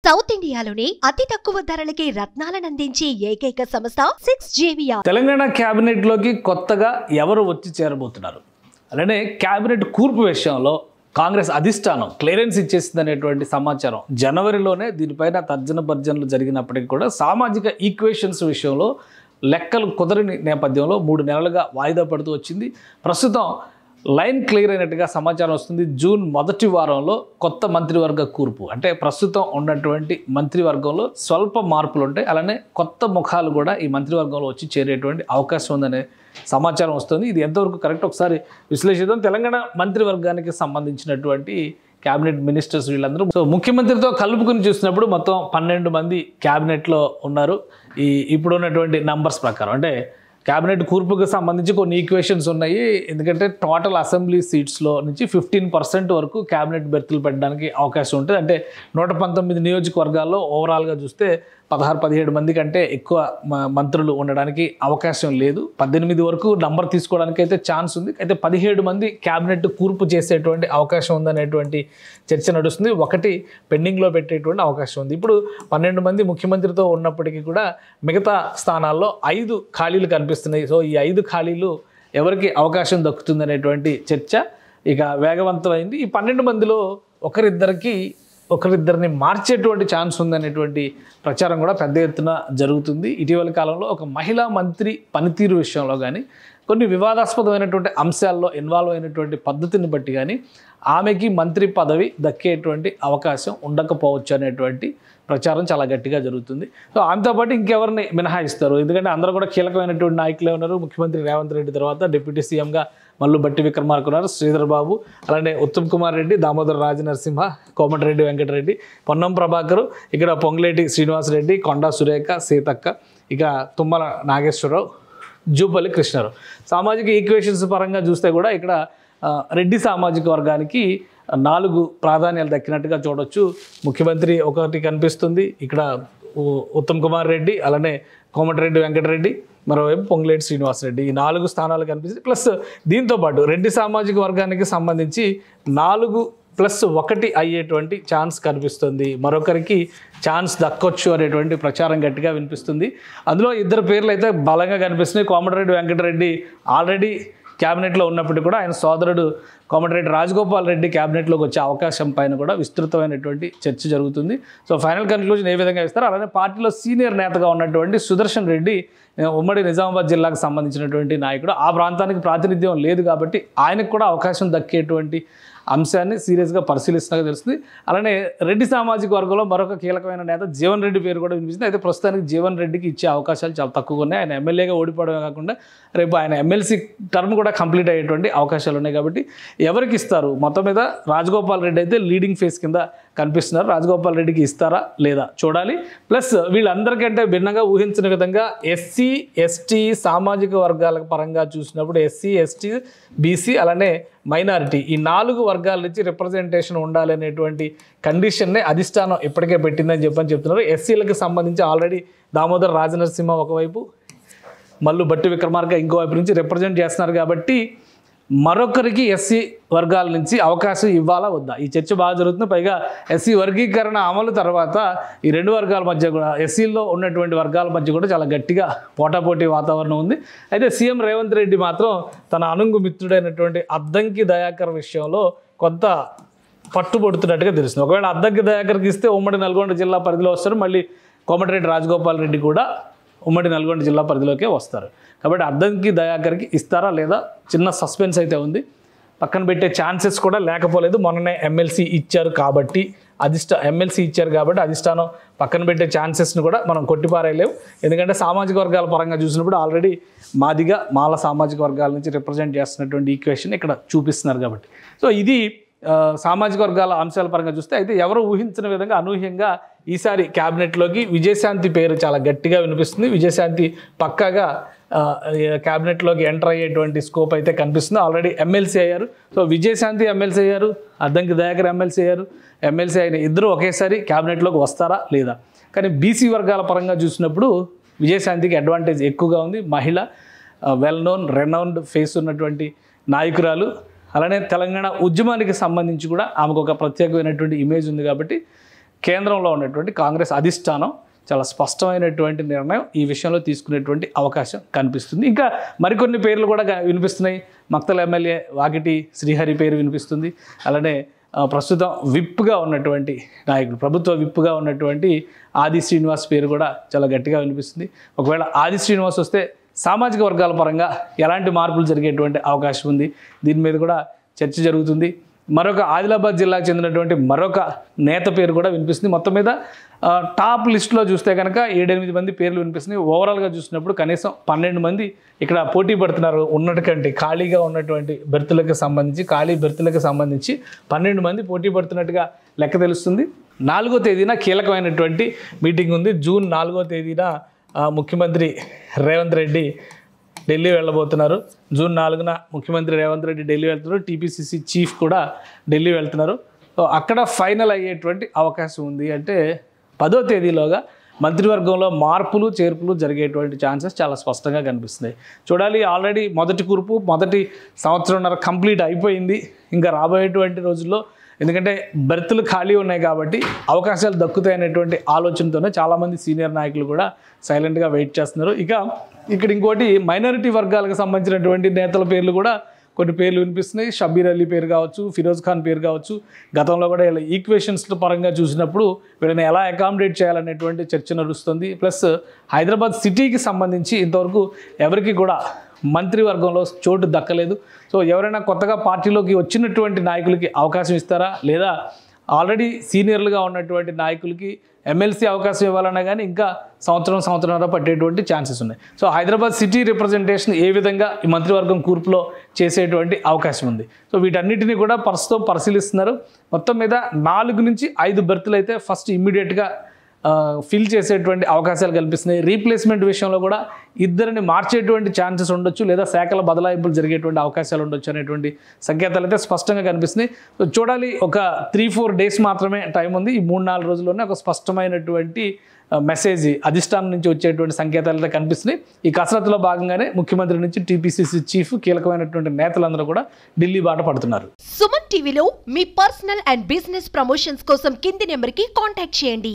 South ఇండియాలోనే అతి తక్కువ ధరలకి రత్నాలను అందించే ఏకైక సంస్థ 6JVR. తెలంగాణ క్యాబినెట్ లోకి కొత్తగా ఎవరు వచ్చి చేరబోతున్నారు? అలానే క్యాబినెట్ కూర్పు విషయంలో కాంగ్రెస్ అధిష్టానం క్లియరెన్స్ ఇచ్చేసింది అనేటువంటి సమాచారం. జనవరిలోనే దీనిపైన తర్జన భర్జనలు జరిగినప్పటికీ కూడా సామాజిక ఈక్వేషన్స్ విషయంలో లెక్కలు కుదరని నేపథ్యంలో 3 నెలలుగా వాయిదా పడుతూ వచ్చింది. ప్రస్తుతం లైన్ క్లియర్ అయినట్టుగా సమాచారం వస్తుంది. జూన్ మొదటి వారంలో కొత్త మంత్రివర్గ కూర్పు, అంటే ప్రస్తుతం ఉన్నటువంటి మంత్రివర్గంలో స్వల్ప మార్పులు ఉంటాయి. అలానే కొత్త ముఖాలు కూడా ఈ మంత్రివర్గంలో వచ్చి చేరేటువంటి అవకాశం ఉందనే సమాచారం వస్తుంది. ఇది ఎంతవరకు కరెక్ట్ ఒకసారి విశ్లేషిద్దాం. తెలంగాణ మంత్రివర్గానికి సంబంధించినటువంటి క్యాబినెట్ మినిస్టర్స్ వీళ్ళందరూ ముఖ్యమంత్రితో కలుపుకుని చూసినప్పుడు మొత్తం 12 మంది క్యాబినెట్లో ఉన్నారు. ఇప్పుడు ఉన్నటువంటి నంబర్స్ ప్రకారం అంటే క్యాబినెట్ కూర్పుకు సంబంధించి కొన్ని ఈక్వేషన్స్ ఉన్నాయి. ఎందుకంటే టోటల్ అసెంబ్లీ సీట్స్లో నుంచి 15% వరకు క్యాబినెట్ బెర్తులు పెట్టడానికి అవకాశం ఉంటుంది. అంటే 119 నియోజకవర్గాల్లో ఓవరాల్గా చూస్తే 16-17 మంది కంటే ఎక్కువ మంత్రులు ఉండడానికి అవకాశం లేదు. 18 వరకు నంబర్ తీసుకోవడానికి అయితే ఛాన్స్ ఉంది. అయితే 17 మంది క్యాబినెట్ కూర్పు చేసేటువంటి అవకాశం ఉందనేటువంటి చర్చ నడుస్తుంది. ఒకటి పెండింగ్లో పెట్టేటువంటి అవకాశం ఉంది. ఇప్పుడు 12 మంది ముఖ్యమంత్రితో ఉన్నప్పటికీ కూడా మిగతా స్థానాల్లో 5 ఖాళీలు కనిపిస్తున్నాయి. సో ఈ 5 ఖాళీలు ఎవరికి అవకాశం దక్కుతుంది అనేటువంటి చర్చ ఇక వేగవంతమైంది. ఈ 12 మందిలో ఒకరిద్దరిని మార్చేటువంటి ఛాన్స్ ఉందనేటువంటి ప్రచారం కూడా పెద్ద ఎత్తున జరుగుతుంది. ఇటీవల కాలంలో ఒక మహిళా మంత్రి పనితీరు విషయంలో కానీ కొన్ని వివాదాస్పదమైనటువంటి అంశాల్లో ఇన్వాల్వ్ అయినటువంటి పద్ధతిని బట్టి కానీ ఆమెకి మంత్రి పదవి దక్కేటువంటి అవకాశం ఉండకపోవచ్చు అనేటువంటి ప్రచారం చాలా గట్టిగా జరుగుతుంది. సో ఆమెతో పాటు ఇంకెవరిని మినహాయిస్తారు? ఎందుకంటే అందరూ కూడా కీలకమైనటువంటి నాయకులే ఉన్నారు. ముఖ్యమంత్రి రేవంత్ రెడ్డి తర్వాత డిప్యూటీ సీఎంగా మల్లు భట్టి విక్రమార్క ఉన్నారు, శ్రీధర్ బాబు, అలానే ఉత్తమ్ కుమార్ రెడ్డి, దామోదర్ రాజనరసింహ, కోమటిరెడ్డి వెంకటరెడ్డి, పొన్నం ప్రభాకర్, ఇక్కడ పొంగులేటి శ్రీనివాసరెడ్డి, కొండా సురేఖ, సీతక్క, ఇక తుమ్మల నాగేశ్వరరావు, జూపల్లి కృష్ణారావు. సామాజిక ఈక్వేషన్స్ పరంగా చూస్తే కూడా ఇక్కడ రెడ్డి సామాజిక వర్గానికి 4 ప్రాధాన్యాలు దక్కినట్టుగా చూడొచ్చు. ముఖ్యమంత్రి ఒకటి కనిపిస్తుంది, ఇక్కడ ఉత్తమ్ కుమార్ రెడ్డి, అలానే కోమటిరెడ్డి వెంకటరెడ్డి, మరోవైపు పొంగులేటి శ్రీనివాసరెడ్డి, ఈ 4 స్థానాలు కనిపిస్తాయి. ప్లస్ దీంతోపాటు రెడ్డి సామాజిక వర్గానికి సంబంధించి 4+1 అయ్యేటువంటి ఛాన్స్ కనిపిస్తుంది. మరొకరికి ఛాన్స్ దక్కొచ్చు అనేటువంటి ప్రచారం గట్టిగా వినిపిస్తుంది. అందులో 2 పేర్లు అయితే బలంగా కనిపిస్తున్నాయి. కోమటిరెడ్డి వెంకటరెడ్డి ఆల్రెడీ క్యాబినెట్లో ఉన్నప్పటికీ కూడా ఆయన సోదరుడు కోమటిరెడ్డి రాజగోపాల్ రెడ్డి క్యాబినెట్లోకి వచ్చే అవకాశం పైన కూడా విస్తృతమైనటువంటి చర్చ జరుగుతుంది. సో ఫైనల్ కన్క్లూజన్ ఏ విధంగా ఇస్తారు? అలానే పార్టీలో సీనియర్ నేతగా ఉన్నటువంటి సుదర్శన్ రెడ్డి ఉమ్మడి నిజామాబాద్ జిల్లాకు సంబంధించినటువంటి నాయకుడు. ఆ ప్రాంతానికి ప్రాతినిధ్యం లేదు కాబట్టి ఆయనకు కూడా అవకాశం దక్కేటువంటి అంశాన్ని సీరియస్గా పరిశీలిస్తున్నగా తెలుస్తుంది. అలానే రెడ్డి సామాజిక వర్గంలో మరొక కీలకమైన నేత జీవన్ రెడ్డి పేరు కూడా వినిపిస్తుంది. అయితే ప్రస్తుతానికి జీవన్ రెడ్డికి ఇచ్చే అవకాశాలు చాలా తక్కువగా ఉన్నాయి. ఆయన ఎమ్మెల్యేగా ఓడిపోవడమే కాకుండా రేపు ఆయన ఎమ్మెల్సీ టర్మ్ కూడా కంప్లీట్ అయ్యేటువంటి అవకాశాలు ఉన్నాయి. కాబట్టి ఎవరికి ఇస్తారు? మొత్తం మీద రాజగోపాల్ రెడ్డి అయితే లీడింగ్ ఫేస్ కింద కనిపిస్తున్నారు. రాజగోపాల్ రెడ్డికి ఇస్తారా లేదా చూడాలి. ప్లస్ వీళ్ళందరికంటే భిన్నంగా ఊహించిన విధంగా ఎస్సీ ఎస్టీ సామాజిక వర్గాల పరంగా చూసినప్పుడు ఎస్సీ ఎస్టీ బీసీ అలానే మైనారిటీ ఈ 4 వర్గాల నుంచి రిప్రజెంటేషన్ ఉండాలి అనేటువంటి కండిషన్నే అధిష్టానం ఇప్పటికే పెట్టిందని చెప్తున్నారు. ఎస్సీలకు సంబంధించి ఆల్రెడీ దామోదర్ రాజనరసింహ ఒకవైపు, మల్లు భట్టి విక్రమార్క ఇంకోవైపు నుంచి రిప్రజెంట్ చేస్తున్నారు. కాబట్టి మరొకరికి ఎస్సీ వర్గాల నుంచి అవకాశం ఇవ్వాలా వద్దా ఈ చర్చ బాగా జరుగుతుంది. పైగా ఎస్సీ వర్గీకరణ అమలు తర్వాత ఈ 2 వర్గాల మధ్య కూడా ఎస్సీలో ఉన్నటువంటి వర్గాల మధ్య కూడా చాలా గట్టిగా పోటాపోటీ వాతావరణం ఉంది. అయితే సీఎం రేవంత్ రెడ్డి మాత్రం తన అనుంగు మిత్రుడైనటువంటి అద్దంకి దయాకర్ విషయంలో కొంత పట్టుబడుతున్నట్టుగా తెలుస్తుంది. ఒకవేళ అద్దంకి దయాకర్కి ఇస్తే ఉమ్మడి నల్గొండ జిల్లా పరిధిలో వస్తారు. మళ్ళీ కోమటిరెడ్డి రాజగోపాల్ రెడ్డి కూడా ఉమ్మడి నల్గొండ జిల్లా పరిధిలోకే వస్తారు. కాబట్టి అద్దంకి దయాకర్కి ఇస్తారా లేదా చిన్న సస్పెన్స్ అయితే ఉంది. పక్కన పెట్టే ఛాన్సెస్ కూడా లేకపోలేదు. మొన్ననే ఎమ్మెల్సీ ఇచ్చారు కాబట్టి అధిష్టానం పక్కన పెట్టే ఛాన్సెస్ని కూడా మనం కొట్టిపారేయలేము. ఎందుకంటే సామాజిక వర్గాల పరంగా చూసినప్పుడు ఆల్రెడీ మాల సామాజిక వర్గాల నుంచి రిప్రజెంట్ చేస్తున్నటువంటి ఈక్వేషన్ ఇక్కడ చూపిస్తున్నారు కాబట్టి. సో ఇది సామాజిక వర్గాల అంశాల పరంగా చూస్తే అయితే ఎవరు ఊహించిన విధంగా అనూహ్యంగా ఈసారి క్యాబినెట్లోకి విజయశాంతి పేరు చాలా గట్టిగా వినిపిస్తుంది. విజయశాంతి పక్కాగా క్యాబినెట్లోకి ఎంటర్ అయ్యేటువంటి స్కోప్ అయితే కనిపిస్తుంది. ఆల్రెడీ ఎమ్మెల్సీ అయ్యారు. సో విజయశాంతి ఎమ్మెల్సీ అయ్యారు, అద్దంకి దయాకర్ ఎమ్మెల్సీ అయ్యారు. ఎమ్మెల్సీ అయిన ఇద్దరు ఒకేసారి క్యాబినెట్లోకి వస్తారా లేదా? కానీ బీసీ వర్గాల పరంగా చూసినప్పుడు విజయశాంతికి అడ్వాంటేజ్ ఎక్కువగా ఉంది. మహిళ, వెల్ నోన్ రెనౌండ్ ఫేస్ ఉన్నటువంటి నాయకురాలు, అలానే తెలంగాణ ఉద్యమానికి సంబంధించి కూడా ఆమెకు ఒక ప్రత్యేకమైనటువంటి ఇమేజ్ ఉంది కాబట్టి కేంద్రంలో ఉన్నటువంటి కాంగ్రెస్ అధిష్టానం చాలా స్పష్టమైనటువంటి నిర్ణయం ఈ విషయంలో తీసుకునేటువంటి అవకాశం కనిపిస్తుంది. ఇంకా మరికొన్ని పేర్లు కూడా వినిపిస్తున్నాయి. మక్తల్ ఎమ్మెల్యే వాకిటి శ్రీహరి పేరు వినిపిస్తుంది. అలానే ప్రస్తుతం విప్గా ఉన్నటువంటి నాయకుడు, ప్రభుత్వ విప్గా ఉన్నటువంటి ఆది శ్రీనివాస్ పేరు కూడా చాలా గట్టిగా వినిపిస్తుంది. ఒకవేళ ఆది శ్రీనివాస్ వస్తే సామాజిక వర్గాల పరంగా ఎలాంటి మార్పులు జరిగేటువంటి అవకాశం ఉంది, దీని మీద కూడా చర్చ జరుగుతుంది. మరొక ఆదిలాబాద్ జిల్లాకు చెందినటువంటి మరొక నేత పేరు కూడా వినిపిస్తుంది. మొత్తం మీద టాప్ లిస్టులో చూస్తే కనుక 7-8 మంది పేర్లు వినిపిస్తున్నాయి. ఓవరాల్గా చూసినప్పుడు కనీసం 12 మంది ఇక్కడ పోటీ పడుతున్నారు. ఉన్నటువంటి ఖాళీగా ఉన్నటువంటి బెర్తులకు సంబంధించి, ఖాళీ బెర్తులకు సంబంధించి 12 మంది పోటీ పడుతున్నట్టుగా లెక్క తెలుస్తుంది. 4వ తేదీన కీలకమైనటువంటి మీటింగ్ ఉంది. జూన్ 4వ తేదీన ముఖ్యమంత్రి రేవంత్ రెడ్డి ఢిల్లీ వెళ్ళబోతున్నారు. జూన్ 4న ముఖ్యమంత్రి రేవంత్ రెడ్డి ఢిల్లీ వెళ్తున్నారు. టీపీసీసీ చీఫ్ కూడా ఢిల్లీ వెళ్తున్నారు. సో అక్కడ ఫైనల్ అయ్యేటువంటి అవకాశం ఉంది. అంటే 10వ తేదీలోగా మంత్రివర్గంలో మార్పులు చేర్పులు జరిగేటువంటి ఛాన్సెస్ చాలా స్పష్టంగా కనిపిస్తున్నాయి. చూడాలి. ఆల్రెడీ మొదటి కూర్పు, మొదటి సంవత్సరంన్నర కంప్లీట్ అయిపోయింది. ఇంకా రాబోయేటువంటి రోజుల్లో ఎందుకంటే బెర్తులు ఖాళీ ఉన్నాయి కాబట్టి అవకాశాలు దక్కుతాయనేటువంటి ఆలోచనతోనే చాలామంది సీనియర్ నాయకులు కూడా సైలెంట్గా వెయిట్ చేస్తున్నారు. ఇక్కడ ఇంకోటి మైనారిటీ వర్గాలకు సంబంధించినటువంటి నేతల పేర్లు కూడా కొన్ని పేర్లు వినిపిస్తున్నాయి. షబ్బీర్ అలీ పేరు కావచ్చు, ఫిరోజ్ ఖాన్ పేరు కావచ్చు. గతంలో కూడా ఇలా ఈక్వేషన్స్ పరంగా చూసినప్పుడు వీళ్ళని ఎలా అకామిడేట్ చేయాలనేటువంటి చర్చ నడుస్తుంది. ప్లస్ హైదరాబాద్ సిటీకి సంబంధించి ఇంతవరకు ఎవరికి కూడా మంత్రివర్గంలో చోటు దక్కలేదు. సో ఎవరైనా కొత్తగా పార్టీలోకి వచ్చినటువంటి నాయకులకి అవకాశం ఇస్తారా, లేదా ఆల్రెడీ సీనియర్లుగా ఉన్నటువంటి నాయకులకి ఎమ్మెల్సీ అవకాశం ఇవ్వాలన్నా కానీ ఇంకా సంవత్సరంన్నర పట్టేటువంటి ఛాన్సెస్ ఉన్నాయి. సో హైదరాబాద్ సిటీ రిప్రజెంటేషన్ ఏ విధంగా ఈ మంత్రివర్గం కూర్పులో చేసేటువంటి అవకాశం ఉంది. సో వీటన్నిటిని కూడా ప్రస్తుతం పరిశీలిస్తున్నారు. మొత్తం మీద 4 నుంచి 5 బెర్తులు అయితే ఫస్ట్ ఇమ్మీడియట్గా ఫిల్ చేసేటువంటి అవకాశాలు కల్పిస్తున్నాయి. రీప్లేస్మెంట్ విషయంలో కూడా ఇద్దరిని మార్చేటువంటి ఛాన్సెస్ ఉండొచ్చు, లేదా శాఖల బదలాయింపులు జరిగేటువంటి అవకాశాలు ఉండొచ్చు అనేటువంటి సంకేతాలు అయితే స్పష్టంగా కనిపిస్తున్నాయి. సో చూడాలి. ఒక 3-4 డేస్ మాత్రమే టైం ఉంది. ఈ 3-4 రోజుల్లోనే ఒక స్పష్టమైనటువంటి మెసేజ్ అధిష్టానం నుంచి వచ్చేటువంటి సంకేతాలు అయితే కనిపిస్తున్నాయి. ఈ కసరత్తులో భాగంగానే ముఖ్యమంత్రి నుంచి టీపీసీసీ చీఫ్, కీలకమైనటువంటి నేతలందరూ కూడా ఢిల్లీ బాట పడుతున్నారు. సుమన్ టీవీలో మీ పర్సనల్ అండ్ బిజినెస్ ప్రమోషన్స్ కోసం కింది నెంబర్కి కాంటాక్ట్ చేయండి.